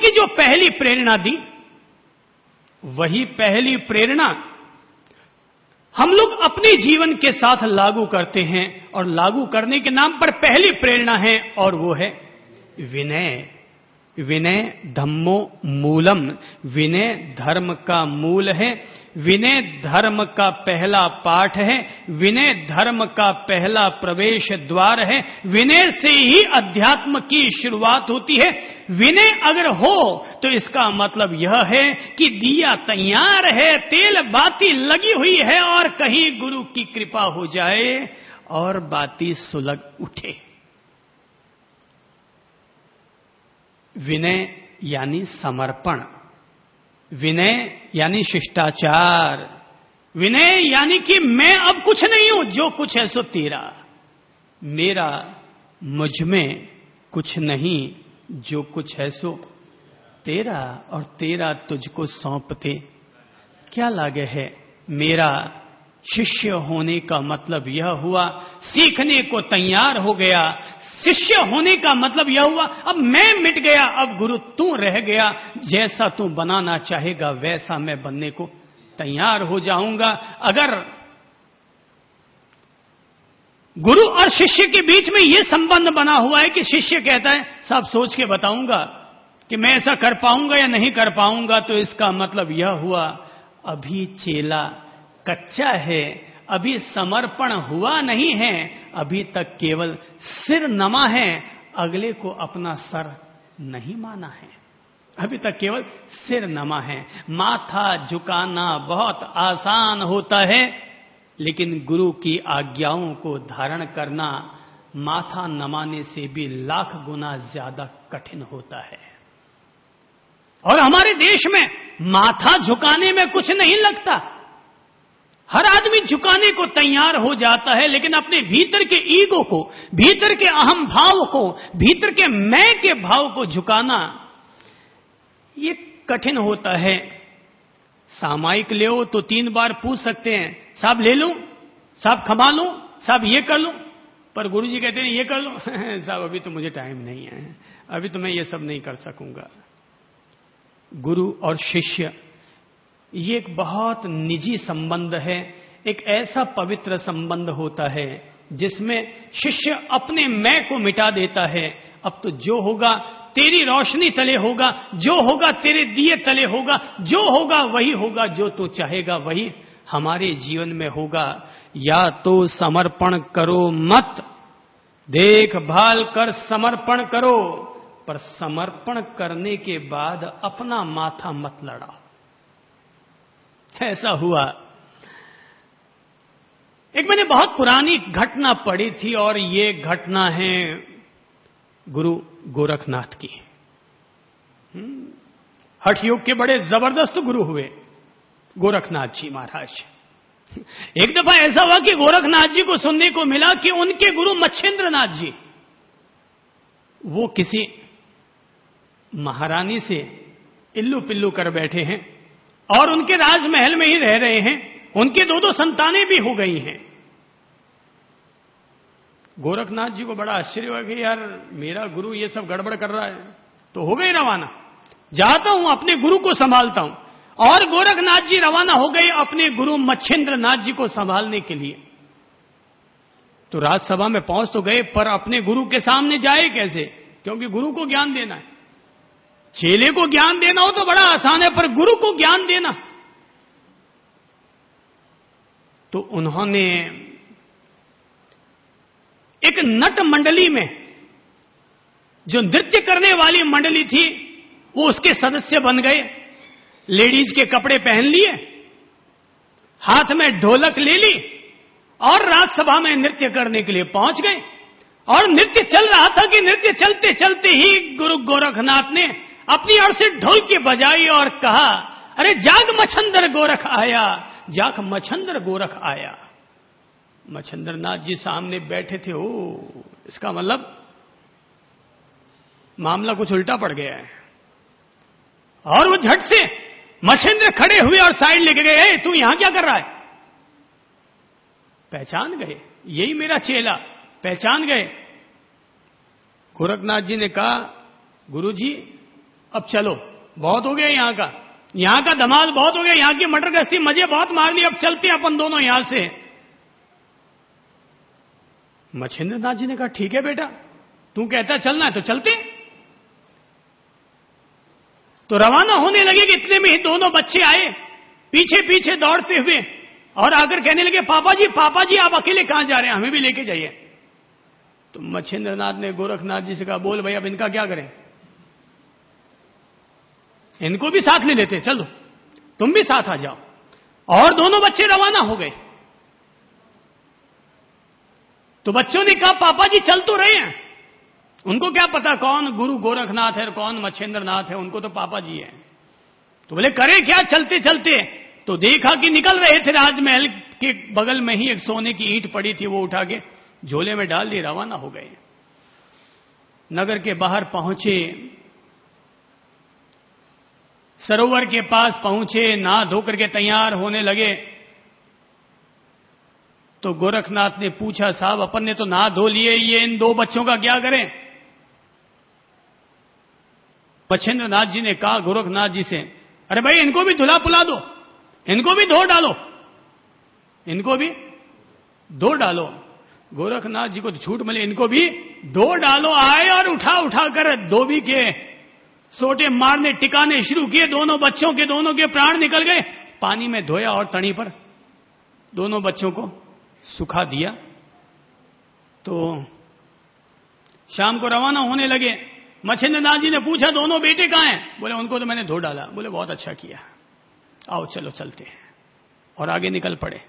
की जो पहली प्रेरणा दी, वही पहली प्रेरणा हम लोग अपने जीवन के साथ लागू करते हैं, और लागू करने के नाम पर पहली प्रेरणा है, और वो है विनय। विनय धम्मो मूलम, विनय धर्म का मूल है, विनय धर्म का पहला पाठ है, विनय धर्म का पहला प्रवेश द्वार है, विनय से ही अध्यात्म की शुरुआत होती है। विनय अगर हो तो इसका मतलब यह है कि दिया तैयार है, तेल बाती लगी हुई है, और कहीं गुरु की कृपा हो जाए और बाती सुलग उठे। विनय यानी समर्पण, विनय यानी शिष्टाचार, विनय यानी कि मैं अब कुछ नहीं हूं, जो कुछ है सो तेरा, मेरा मुझ में कुछ नहीं, जो कुछ है सो तेरा, और तेरा तुझको सौंपते क्या लागे है मेरा। शिष्य होने का मतलब यह हुआ, सीखने को तैयार हो गया। शिष्य होने का मतलब यह हुआ, अब मैं मिट गया, अब गुरु तू रह गया, जैसा तू बनाना चाहेगा वैसा मैं बनने को तैयार हो जाऊंगा। अगर गुरु और शिष्य के बीच में यह संबंध बना हुआ है कि शिष्य कहता है सब सोच के बताऊंगा कि मैं ऐसा कर पाऊंगा या नहीं कर पाऊंगा, तो इसका मतलब यह हुआ अभी चेला कच्चा है, अभी समर्पण हुआ नहीं है, अभी तक केवल सिर नमा है, अगले को अपना सर नहीं माना है, अभी तक केवल सिर नमा है। माथा झुकाना बहुत आसान होता है, लेकिन गुरु की आज्ञाओं को धारण करना माथा नमाने से भी लाख गुना ज्यादा कठिन होता है। और हमारे देश में माथा झुकाने में कुछ नहीं लगता, हर आदमी झुकाने को तैयार हो जाता है, लेकिन अपने भीतर के ईगो को, भीतर के अहम भाव को, भीतर के मैं के भाव को झुकाना ये कठिन होता है। सामायिक ले तो 3 बार पूछ सकते हैं, साहब ले लूं, साहब खमा लूं, साहब ये कर लूं, पर गुरुजी कहते हैं ये कर लो साहब अभी तो मुझे टाइम नहीं है, अभी तो मैं ये सब नहीं कर सकूंगा। गुरु और शिष्य ये एक बहुत निजी संबंध है, एक ऐसा पवित्र संबंध होता है जिसमें शिष्य अपने मैं को मिटा देता है। अब तो जो होगा तेरी रोशनी तले होगा, जो होगा तेरे दिए तले होगा, जो होगा वही होगा, जो तू चाहेगा वही हमारे जीवन में होगा। या तो समर्पण करो मत, देखभाल कर समर्पण करो, पर समर्पण करने के बाद अपना माथा मत लड़ाओ। ऐसा हुआ, एक मैंने बहुत पुरानी घटना पढ़ी थी, और ये घटना है गुरु गोरखनाथ की। हठ योग के बड़े जबरदस्त गुरु हुए गोरखनाथ जी महाराज। एक दफा ऐसा हुआ कि गोरखनाथ जी को सुनने को मिला कि उनके गुरु मच्छिंद्रनाथ जी वो किसी महारानी से इल्लू पिल्लू कर बैठे हैं, और उनके राजमहल में ही रह रहे हैं, उनके 2 संतानें भी हो गई हैं। गोरखनाथ जी को बड़ा आश्चर्य हुआ कि यार मेरा गुरु ये सब गड़बड़ कर रहा है, तो हो गए रवाना, जाता हूं अपने गुरु को संभालता हूं। और गोरखनाथ जी रवाना हो गए अपने गुरु मच्छिंद्रनाथ जी को संभालने के लिए। तो राजसभा में पहुंच तो गए, पर अपने गुरु के सामने जाए कैसे, क्योंकि गुरु को ज्ञान देना है। चेले को ज्ञान देना हो तो बड़ा आसान है, पर गुरु को ज्ञान देना। तो उन्होंने एक नट मंडली में, जो नृत्य करने वाली मंडली थी, वो उसके सदस्य बन गए। लेडीज के कपड़े पहन लिए, हाथ में ढोलक ले ली, और राजसभा में नृत्य करने के लिए पहुंच गए। और नृत्य चल रहा था कि नृत्य चलते चलते ही गुरु गोरखनाथ ने अपनी ओर से ढोल की बजाई और कहा, अरे जाग मच्छंदर गोरख आया, जाग मच्छंदर गोरख आया। मच्छंद्रनाथ जी सामने बैठे थे। ओ, इसका मतलब मामला कुछ उल्टा पड़ गया है। और वो झट से मच्छिंद्र खड़े हुए और साइड लेके गए, तू यहां क्या कर रहा है? पहचान गए, यही मेरा चेला, पहचान गए। गोरखनाथ जी ने कहा, गुरुजी अब चलो, बहुत हो गया यहां का धमाल बहुत हो गया, यहां की मटर गश्ती मजे बहुत मार ली, अब चलते हैं अपन दोनों यहां से। मच्छिंद्रनाथ जी ने कहा ठीक है बेटा, तू कहता चलना है तो चलते। तो रवाना होने लगे कि इतने में ही दोनों बच्चे आए पीछे पीछे दौड़ते हुए और आकर कहने लगे पापा जी आप अकेले कहां जा रहे हैं, हमें भी लेके जाइए। तो मच्छिंद्रनाथ ने गोरखनाथ जी से कहा बोल भाई अब इनका क्या करें, इनको भी साथ ले लेते, चलो तुम भी साथ आ जाओ। और दोनों बच्चे रवाना हो गए। तो बच्चों ने कहा पापा जी चल तो रहे हैं, उनको क्या पता कौन गुरु गोरखनाथ है और कौन मच्छिंद्रनाथ है, उनको तो पापा जी है। तो बोले करे क्या चलते चलते, तो देखा कि निकल रहे थे, राजमहल के बगल में ही एक सोने की ईंट पड़ी थी, वो उठा के झोले में डाल दी, रवाना हो गए। नगर के बाहर पहुंचे, सरोवर के पास पहुंचे, नहा धोकर के तैयार होने लगे। तो गोरखनाथ ने पूछा साहब अपन ने तो नहा धो लिए, ये इन दो बच्चों का क्या करें। मच्छिंद्रनाथ जी ने कहा गोरखनाथ जी से अरे भाई इनको भी धुला पुला दो, इनको भी धो डालो, इनको भी धो डालो। गोरखनाथ जी को तो छूट मिले, इनको भी धो डालो। आए और उठा उठा कर धोबी के सोटे मारने टिकाने शुरू किए, दोनों बच्चों के दोनों के प्राण निकल गए। पानी में धोया और तड़ी पर दोनों बच्चों को सुखा दिया। तो शाम को रवाना होने लगे। मच्छिंद्रनाथ जी ने पूछा दोनों बेटे कहां हैं, बोले उनको तो मैंने धो डाला। बोले बहुत अच्छा किया, आओ चलो चलते हैं। और आगे निकल पड़े।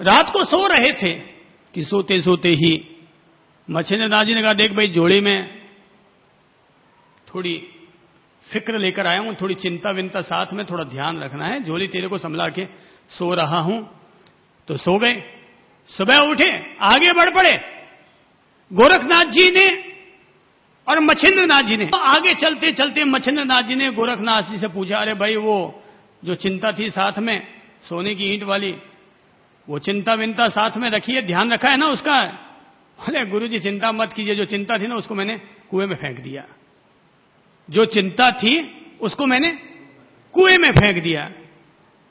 रात को सो रहे थे कि सोते सोते ही मच्छिंद्रनाथ जी ने कहा देख भाई जोड़ी में थोड़ी फिक्र लेकर आया हूं, थोड़ी चिंता विंता साथ में, थोड़ा ध्यान रखना है, झोली तेरे को संभला के सो रहा हूं। तो सो गए। सुबह उठे, आगे बढ़ पड़े। गोरखनाथ जी ने और मच्छिंद्रनाथ जी ने आगे चलते चलते मच्छिंद्रनाथ जी ने गोरखनाथ जी से पूछा अरे भाई वो जो चिंता थी साथ में सोने की ईंट वाली, वो चिंता विंता साथ में रखी है, ध्यान रखा है ना उसका। अरे गुरुजी चिंता मत कीजिए, जो चिंता थी ना उसको मैंने कुएं में फेंक दिया, जो चिंता थी उसको मैंने कुएं में फेंक दिया।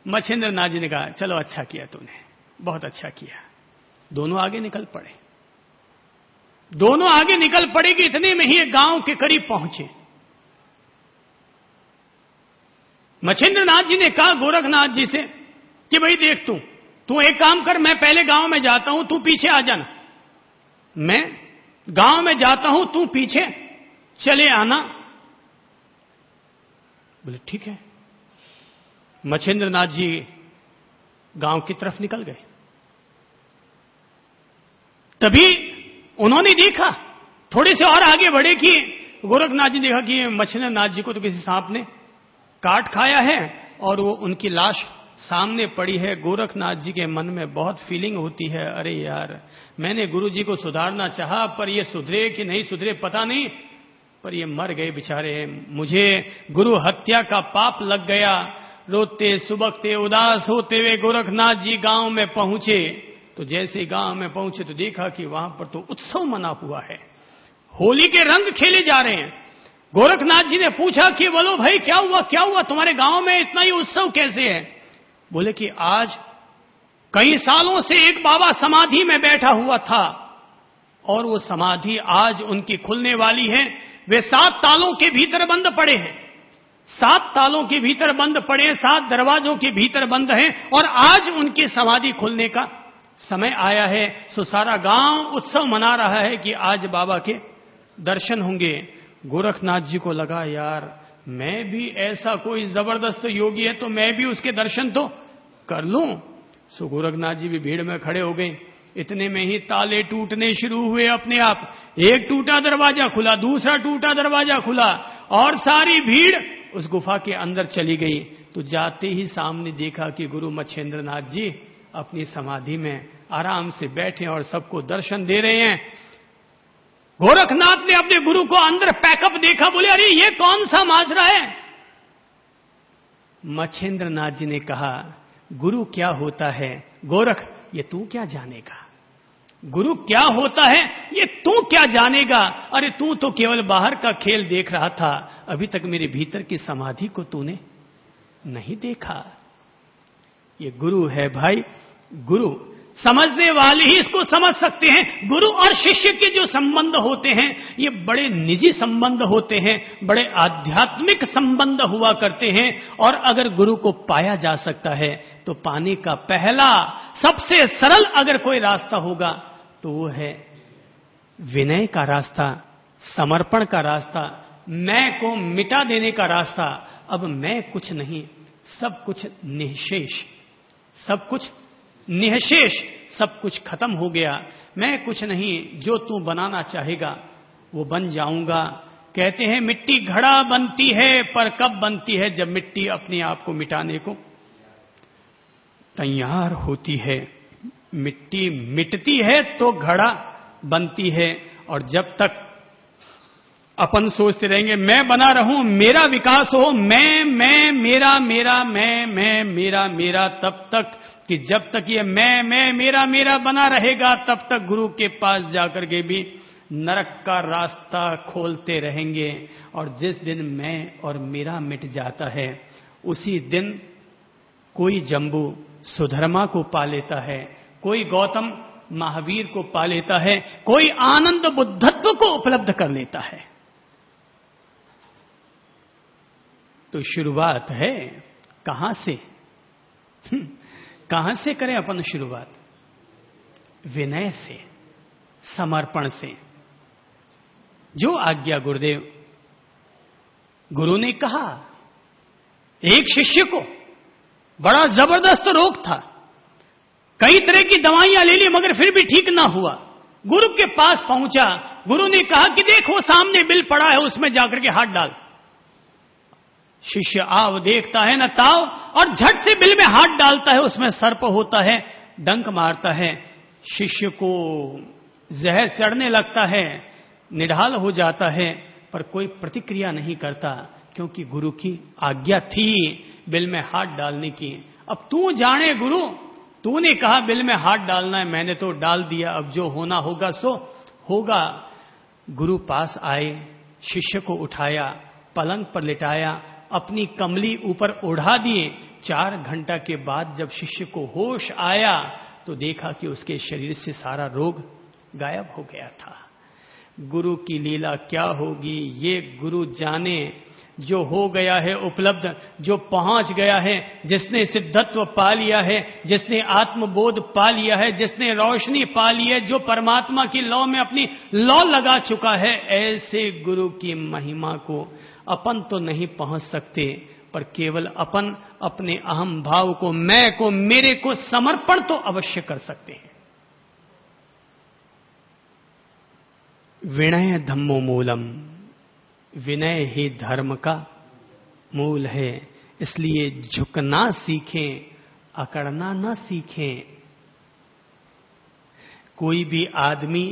मच्छिंद्रनाथ जी ने कहा चलो अच्छा किया तूने, बहुत अच्छा किया। दोनों आगे निकल पड़े। दोनों आगे निकल पड़े कि इतने में ही एक गांव के करीब पहुंचे। मच्छिंद्रनाथ जी ने कहा गोरखनाथ जी से कि भाई देख तू एक काम कर, मैं पहले गांव में जाता हूं, तू पीछे आ जाना। मैं गांव में जाता हूं, तू पीछे चले आना। बोले ठीक है। मच्छिंद्रनाथ जी गांव की तरफ निकल गए। तभी उन्होंने देखा, थोड़े से और आगे बढ़े कि गोरखनाथ जी देखा कि मच्छिंद्रनाथ जी को तो किसी सांप ने काट खाया है और वो उनकी लाश सामने पड़ी है। गोरखनाथ जी के मन में बहुत फीलिंग होती है, अरे यार मैंने गुरु जी को सुधारना चाहा, पर ये सुधरे कि नहीं सुधरे पता नहीं, पर ये मर गए बेचारे, मुझे गुरु हत्या का पाप लग गया। रोते सुबकते उदास होते हुए गोरखनाथ जी गांव में पहुंचे। तो जैसे गांव में पहुंचे तो देखा कि वहां पर तो उत्सव मना हुआ है, होली के रंग खेले जा रहे हैं। गोरखनाथ जी ने पूछा कि बोलो भाई क्या हुआ तुम्हारे गांव में इतना ही उत्सव कैसे है। बोले कि आज कई सालों से एक बाबा समाधि में बैठा हुआ था और वो समाधि आज उनकी खुलने वाली है। वे 7 तालों के भीतर बंद पड़े हैं, 7 तालों के भीतर बंद पड़े हैं, 7 दरवाजों के भीतर बंद हैं और आज उनकी समाधि खुलने का समय आया है। सो सारा गांव उत्सव मना रहा है कि आज बाबा के दर्शन होंगे। गोरखनाथ जी को लगा यार मैं भी ऐसा कोई जबरदस्त योगी है तो मैं भी उसके दर्शन तो कर लूं। सो गोरखनाथ जी भी भीड़ में खड़े हो गए। इतने में ही ताले टूटने शुरू हुए अपने आप। एक टूटा दरवाजा खुला, दूसरा टूटा दरवाजा खुला और सारी भीड़ उस गुफा के अंदर चली गई। तो जाते ही सामने देखा कि गुरु मच्छिंद्रनाथ जी अपनी समाधि में आराम से बैठे और सबको दर्शन दे रहे हैं। गोरखनाथ ने अपने गुरु को अंदर पैकअप देखा, बोले अरे ये कौन सा माजरा है। मच्छिंद्रनाथ जी ने कहा गुरु क्या होता है गोरख, ये तू क्या जानेगा, गुरु क्या होता है ये तू क्या जानेगा? अरे तू तो केवल बाहर का खेल देख रहा था, अभी तक मेरे भीतर की समाधि को तूने नहीं देखा। ये गुरु है भाई। गुरु समझने वाले ही इसको समझ सकते हैं। गुरु और शिष्य के जो संबंध होते हैं ये बड़े निजी संबंध होते हैं, बड़े आध्यात्मिक संबंध हुआ करते हैं। और अगर गुरु को पाया जा सकता है तो पाने का पहला सबसे सरल अगर कोई रास्ता होगा तो वो है विनय का रास्ता, समर्पण का रास्ता, मैं को मिटा देने का रास्ता। अब मैं कुछ नहीं, सब कुछ निःशेष, सब कुछ निःशेष, सब कुछ खत्म हो गया। मैं कुछ नहीं, जो तू बनाना चाहेगा वो बन जाऊंगा। कहते हैं मिट्टी घड़ा बनती है, पर कब बनती है? जब मिट्टी अपने आप को मिटाने को तैयार होती है। मिट्टी मिटती है तो घड़ा बनती है। और जब तक अपन सोचते रहेंगे मैं बना रहूं, मेरा विकास हो, मैं मेरा मेरा, मैं मेरा मेरा, तब तक कि जब तक ये मैं मेरा मेरा बना रहेगा तब तक गुरु के पास जाकर के भी नरक का रास्ता खोलते रहेंगे। और जिस दिन मैं और मेरा मिट जाता है उसी दिन कोई जम्बू सुधर्मा को पा लेता है, कोई गौतम महावीर को पा लेता है, कोई आनंद बुद्धत्व को उपलब्ध कर लेता है। तो शुरुआत है कहां से? कहां से करें अपन शुरुआत? विनय से, समर्पण से। जो आज्ञा गुरुदेव, गुरु ने कहा, एक शिष्य को बड़ा जबरदस्त रोग था, कई तरह की दवाइयां ले ली मगर फिर भी ठीक ना हुआ। गुरु के पास पहुंचा, गुरु ने कहा कि देखो सामने बिल पड़ा है, उसमें जाकर के हाथ डाल। शिष्य आव देखता है न ताव, और झट से बिल में हाथ डालता है। उसमें सर्प होता है, डंक मारता है, शिष्य को जहर चढ़ने लगता है, निढाल हो जाता है, पर कोई प्रतिक्रिया नहीं करता, क्योंकि गुरु की आज्ञा थी बिल में हाथ डालने की। अब तू जाने गुरु, तूने कहा बिल में हाथ डालना है, मैंने तो डाल दिया, अब जो होना होगा सो होगा। गुरु पास आए, शिष्य को उठाया, पलंग पर लिटाया, अपनी कमली ऊपर ओढ़ा दिए। 4 घंटा के बाद जब शिष्य को होश आया तो देखा कि उसके शरीर से सारा रोग गायब हो गया था। गुरु की लीला क्या होगी ये गुरु जाने। जो हो गया है उपलब्ध, जो पहुंच गया है, जिसने सिद्धत्व पा लिया है, जिसने आत्मबोध पा लिया है, जिसने रोशनी पा ली है, जो परमात्मा की लौ में अपनी लौ लगा चुका है, ऐसे गुरु की महिमा को अपन तो नहीं पहुंच सकते, पर केवल अपन अपने अहम भाव को, मैं को, मेरे को समर्पण तो अवश्य कर सकते हैं। विनय धम्मो मूलम, विनय ही धर्म का मूल है। इसलिए झुकना सीखें, अकड़ना ना सीखें। कोई भी आदमी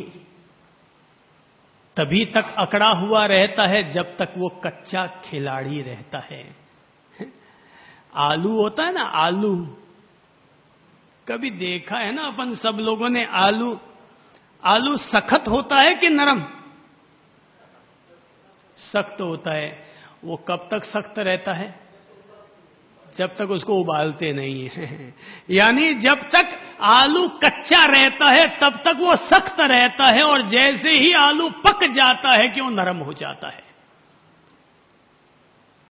तभी तक अकड़ा हुआ रहता है जब तक वो कच्चा खिलाड़ी रहता है। आलू होता है ना, आलू कभी देखा है ना अपन सब लोगों ने? आलू सख्त होता है कि नरम? सख्त होता है। वो कब तक सख्त रहता है? जब तक उसको उबालते नहीं है। यानी जब तक आलू कच्चा रहता है तब तक वो सख्त रहता है, और जैसे ही आलू पक जाता है कि वो नरम हो जाता है।